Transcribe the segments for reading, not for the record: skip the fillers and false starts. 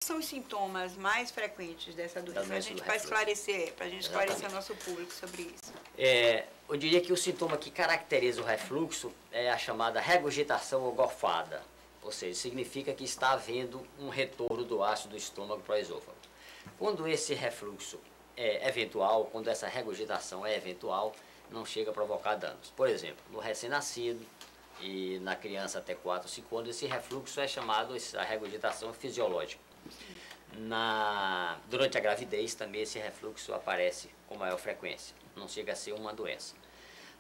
São os sintomas mais frequentes dessa doença? doença A gente do vai refluxo. esclarecer, para a gente esclarecer o Exatamente. nosso público sobre isso. Eu diria que o sintoma que caracteriza o refluxo é a chamada regurgitação ou gorfada. Ou seja, significa que está havendo um retorno do ácido do estômago para o esôfago. Quando esse refluxo é eventual, quando essa regurgitação é eventual, não chega a provocar danos. Por exemplo, no recém-nascido e na criança até 4 ou 5 anos, esse refluxo é chamado a regurgitação fisiológica. Durante a gravidez também esse refluxo aparece com maior frequência, não chega a ser uma doença.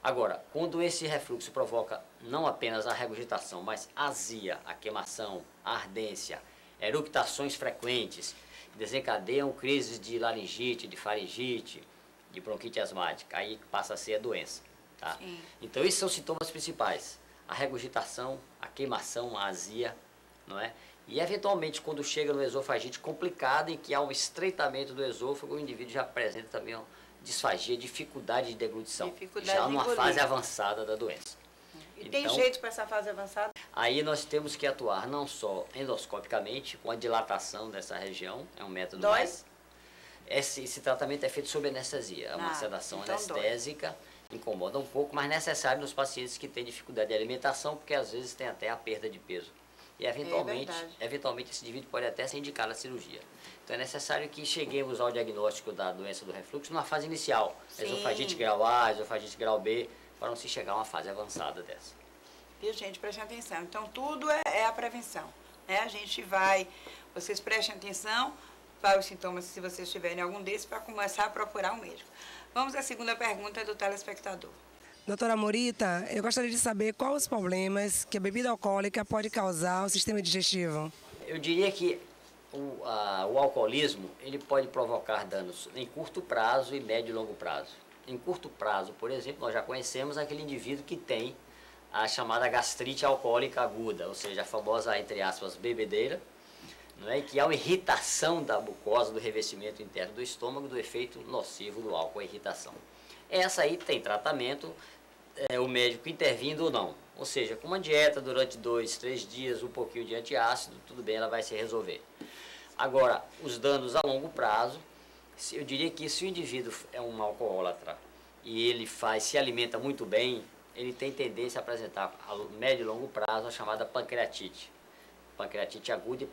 Agora, quando esse refluxo provoca não apenas a regurgitação, mas azia, a queimação, a ardência, eructações frequentes, desencadeiam crises de laringite, de faringite, de bronquite asmática, aí passa a ser a doença. Tá? Então esses são os sintomas principais, a regurgitação, a queimação, a azia, não é? E eventualmente quando chega no esofagite complicada, em que há um estreitamento do esôfago, o indivíduo já apresenta também uma disfagia, dificuldade de deglutição, já numa fase avançada da doença. E então, tem jeito para essa fase avançada? Aí nós temos que atuar não só endoscopicamente, com a dilatação dessa região, é um método Dói? mais... Esse tratamento é feito sob anestesia, é uma sedação então anestésica, incomoda um pouco, mas necessário nos pacientes que têm dificuldade de alimentação, porque às vezes tem até a perda de peso. E eventualmente esse indivíduo pode até ser indicado a cirurgia. Então é necessário que cheguemos ao diagnóstico da doença do refluxo numa fase inicial, esofagite grau A, esofagite grau B, para não se chegar a uma fase avançada dessa. Viu, gente? Prestem atenção. Então tudo é a prevenção, né? Vocês prestem atenção para os sintomas, se vocês tiverem algum desses, para começar a procurar um médico. Vamos à segunda pergunta do telespectador. Doutora Morita, eu gostaria de saber quais os problemas que a bebida alcoólica pode causar ao sistema digestivo. Eu diria que o alcoolismo ele pode provocar danos em curto prazo e médio e longo prazo. Em curto prazo, por exemplo, nós já conhecemos aquele indivíduo que tem a chamada gastrite alcoólica aguda, ou seja, a famosa, entre aspas, bebedeira, não é? Que é uma irritação da mucosa, do revestimento interno do estômago, do efeito nocivo do álcool, a irritação. Essa aí tem tratamento, o médico intervindo ou não. Ou seja, com uma dieta durante 2, 3 dias, um pouquinho de antiácido, tudo bem, ela vai se resolver. Agora, os danos a longo prazo, eu diria que se o indivíduo é um alcoólatra e ele se alimenta muito bem, ele tem tendência a apresentar a médio e longo prazo a chamada pancreatite. Pancreatite aguda e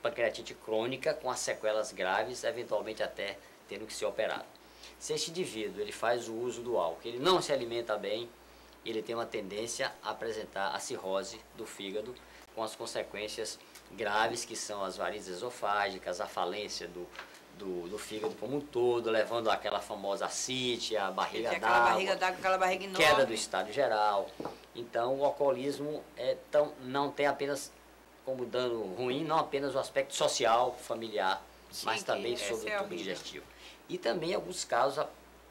pancreatite crônica com as sequelas graves, eventualmente até tendo que ser operado. Se este indivíduo ele faz o uso do álcool, ele não se alimenta bem, ele tem uma tendência a apresentar a cirrose do fígado, com as consequências graves que são as varizes esofágicas, a falência do fígado como um todo, levando àquela famosa ascite, a barriga d'água, aquela barriga enorme, queda do estado geral. Então o alcoolismo não tem apenas como dano ruim, não apenas o aspecto social, familiar, mas também sobre o tubo digestivo. E também, em alguns casos,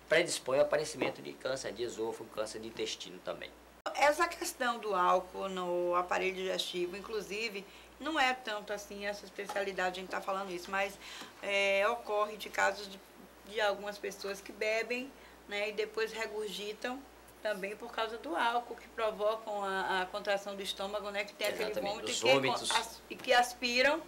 predispõe ao aparecimento de câncer de esôfago, câncer de intestino também. Essa questão do álcool no aparelho digestivo, inclusive, não é tanto assim essa especialidade, a gente está falando isso, mas ocorre de casos de algumas pessoas que bebem, né, e depois regurgitam também por causa do álcool, que provocam a contração do estômago, né, que tem aquele vômito e que aspiram,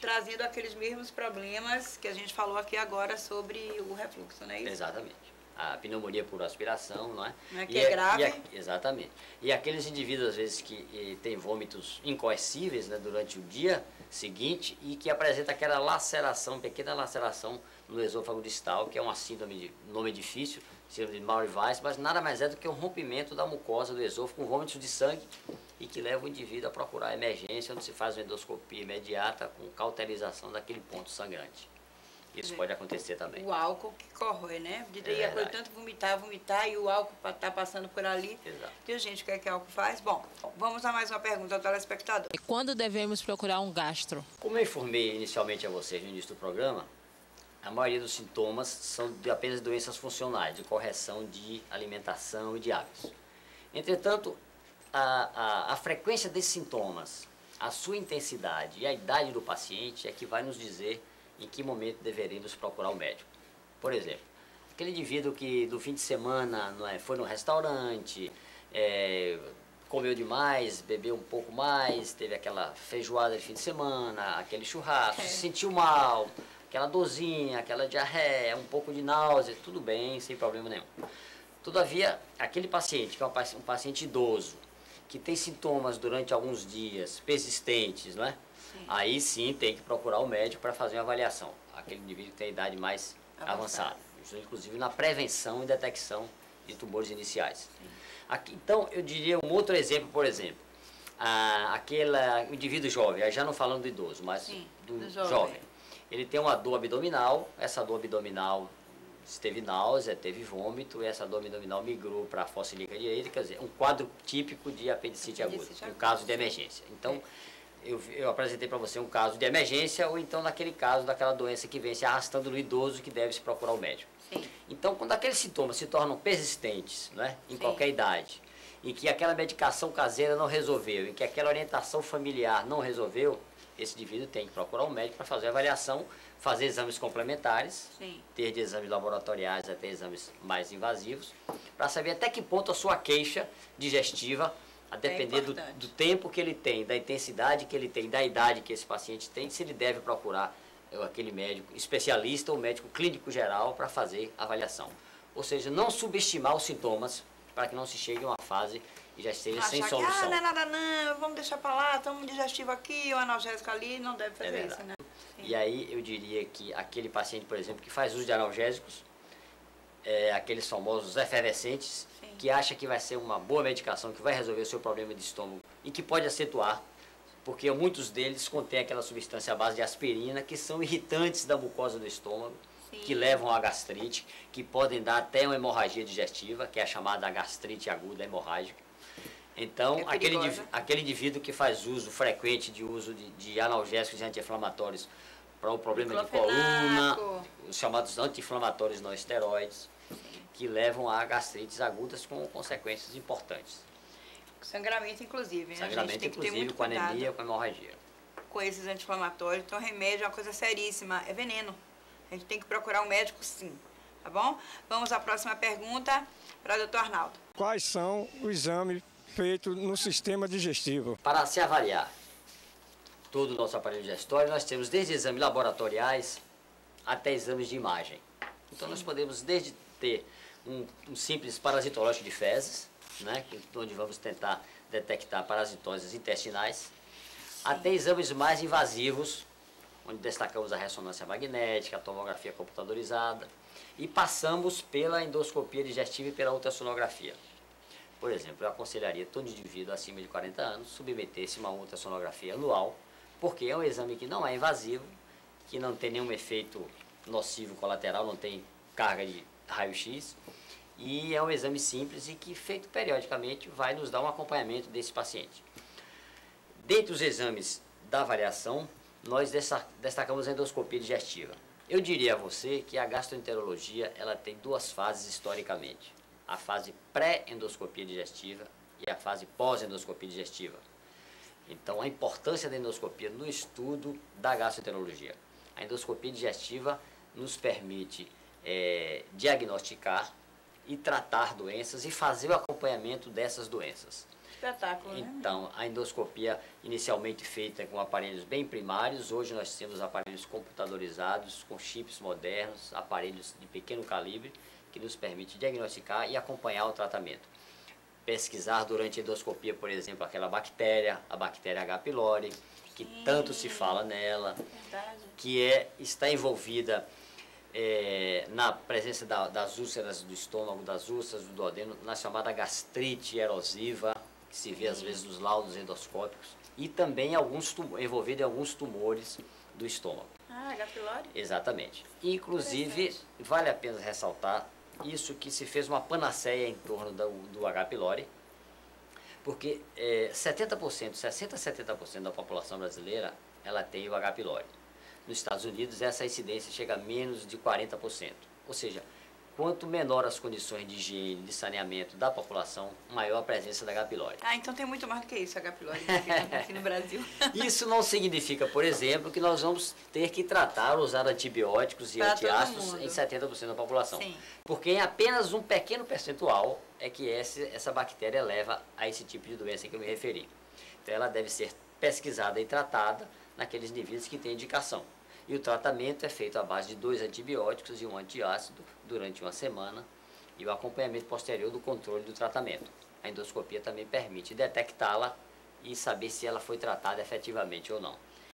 trazendo aqueles mesmos problemas que a gente falou aqui agora sobre o refluxo, não é isso? Exatamente. A pneumonia por aspiração, não é? Não é que é grave? Exatamente. E aqueles indivíduos, às vezes, que têm vômitos incoercíveis, né, durante o dia seguinte e que apresenta aquela laceração, pequena laceração no esôfago distal, que é uma síndrome de nome difícil, síndrome de Mauri-Weiss, mas nada mais é do que um rompimento da mucosa do esôfago com vômitos de sangue e que leva o indivíduo a procurar emergência, onde se faz uma endoscopia imediata com cauterização daquele ponto sangrante. Isso pode acontecer também. O álcool que corrói, né? A coisa tanto vomitar e o álcool está passando por ali. Exato. E, gente, o que é que o álcool faz? Bom, vamos a mais uma pergunta ao telespectador. Quando devemos procurar um gastro? Como eu informei inicialmente a vocês no início do programa, a maioria dos sintomas são de apenas doenças funcionais, de correção de alimentação e de hábitos. Entretanto, a frequência desses sintomas, a sua intensidade e a idade do paciente é que vai nos dizer em que momento deveríamos procurar o médico. Por exemplo, aquele indivíduo que do fim de semana foi no restaurante, comeu demais, bebeu um pouco mais, teve aquela feijoada de fim de semana, aquele churrasco, se sentiu mal, aquela dorzinha, aquela diarreia, um pouco de náusea, tudo bem, sem problema nenhum. Todavia, aquele paciente, que é um paciente idoso, que tem sintomas durante alguns dias, persistentes, não é? Sim. Aí sim tem que procurar o médico para fazer uma avaliação. Aquele indivíduo que tem a idade mais avançada. Inclusive na prevenção e detecção de tumores iniciais. Aqui, então, eu diria um outro exemplo, por exemplo, aquele indivíduo jovem, já não falando do idoso, mas do jovem. Ele tem uma dor abdominal, essa dor abdominal teve náusea, teve vômito, e essa dor abdominal migrou para a fossa ilíaca direita, quer dizer, um quadro típico de apendicite aguda, um caso de emergência. Então, eu apresentei para você um caso de emergência, ou então naquele caso daquela doença que vem se arrastando no idoso que deve se procurar o médico. Sim. Então, quando aqueles sintomas se tornam persistentes, né, em qualquer idade, em que aquela medicação caseira não resolveu, em que aquela orientação familiar não resolveu, esse indivíduo tem que procurar um médico para fazer a avaliação, fazer exames complementares, ter de exames laboratoriais até exames mais invasivos, para saber até que ponto a sua queixa digestiva, a depender do tempo que ele tem, da intensidade que ele tem, da idade que esse paciente tem, se ele deve procurar aquele médico especialista ou médico clínico geral para fazer a avaliação. Ou seja, não subestimar os sintomas para que não se chegue a uma fase e já esteja sem solução. Não é nada não, vamos deixar para lá, estamos um digestivo aqui, um analgésico ali, não deve fazer isso, né? E aí eu diria que aquele paciente, por exemplo, que faz uso de analgésicos, aqueles famosos efervescentes, que acha que vai ser uma boa medicação, que vai resolver o seu problema de estômago e que pode acentuar, porque muitos deles contêm aquela substância à base de aspirina, que são irritantes da mucosa do estômago, que levam à gastrite, que podem dar até uma hemorragia digestiva, que é a chamada gastrite aguda hemorrágica. Então, aquele indivíduo que faz uso frequente de analgésicos e anti-inflamatórios para o problema de coluna, os chamados anti-inflamatórios não esteroides, que levam a gastrites agudas com consequências importantes. Sangramento, inclusive, né? Sangramento, inclusive, com anemia, com hemorragia. Com esses anti-inflamatórios. Então, remédio é uma coisa seríssima, é veneno. A gente tem que procurar um médico, sim. Tá bom? Vamos à próxima pergunta para o doutor Arnaldo. Quais são os exames feitos no sistema digestivo? Para se avaliar todo o nosso aparelho digestório, nós temos desde exames laboratoriais até exames de imagem. Então, nós podemos desde ter um simples parasitológico de fezes, né, onde vamos tentar detectar parasitoses intestinais, até exames mais invasivos, onde destacamos a ressonância magnética, a tomografia computadorizada, e passamos pela endoscopia digestiva e pela ultrassonografia. Por exemplo, eu aconselharia todo indivíduo acima de 40 anos submeter-se a uma ultrassonografia anual, porque é um exame que não é invasivo, que não tem nenhum efeito nocivo colateral, não tem carga de raio-x, e é um exame simples e que, feito periodicamente, vai nos dar um acompanhamento desse paciente. Dentre os exames da avaliação, nós destacamos a endoscopia digestiva. Eu diria a você que a gastroenterologia ela tem duas fases historicamente. A fase pré-endoscopia digestiva e a fase pós-endoscopia digestiva. Então, a importância da endoscopia no estudo da gastroenterologia. A endoscopia digestiva nos permite diagnosticar e tratar doenças e fazer o acompanhamento dessas doenças. Espetáculo, né? Então, a endoscopia inicialmente feita com aparelhos bem primários, hoje nós temos aparelhos computadorizados, com chips modernos, aparelhos de pequeno calibre, que nos permite diagnosticar e acompanhar o tratamento. Pesquisar durante a endoscopia, por exemplo, aquela bactéria, a bactéria H. pylori, que tanto se fala nela, que está envolvida na presença das úlceras do estômago, das úlceras do duodeno, na chamada gastrite erosiva, que se vê às vezes nos laudos endoscópicos, e também envolvido em alguns tumores do estômago. H. pylori? Exatamente. Inclusive, vale a pena ressaltar isso que se fez uma panaceia em torno do H. pylori, porque 60% a 70% da população brasileira ela tem o H. pylori. Nos Estados Unidos, essa incidência chega a menos de 40%. Ou seja, quanto menor as condições de higiene, de saneamento da população, maior a presença da H. pylori. Ah, então tem muito mais do que isso, H. pylori, aqui no Brasil. Isso não significa, por exemplo, que nós vamos ter que tratar, usar antibióticos e Para todo antiácidos mundo. em 70% da população. Sim. Porque em apenas um pequeno percentual é que essa bactéria leva a esse tipo de doença que eu me referi. Então ela deve ser pesquisada e tratada naqueles indivíduos que têm indicação. E o tratamento é feito à base de 2 antibióticos e um antiácido durante uma semana e o acompanhamento posterior do controle do tratamento. A endoscopia também permite detectá-la e saber se ela foi tratada efetivamente ou não.